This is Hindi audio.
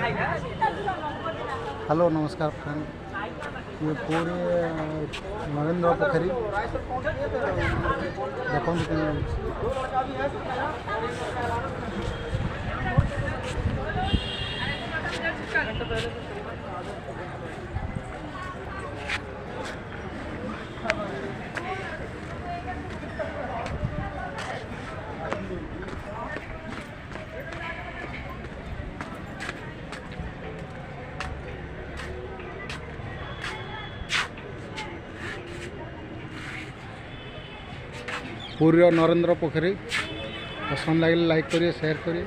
हेलो नमस्कार फ्रेंड, ये पूरे नरेंद्र पोखरी देखो पूरी नरेंद्र पोखरी पसंद लगे लाइक करिए, शेयर करिए।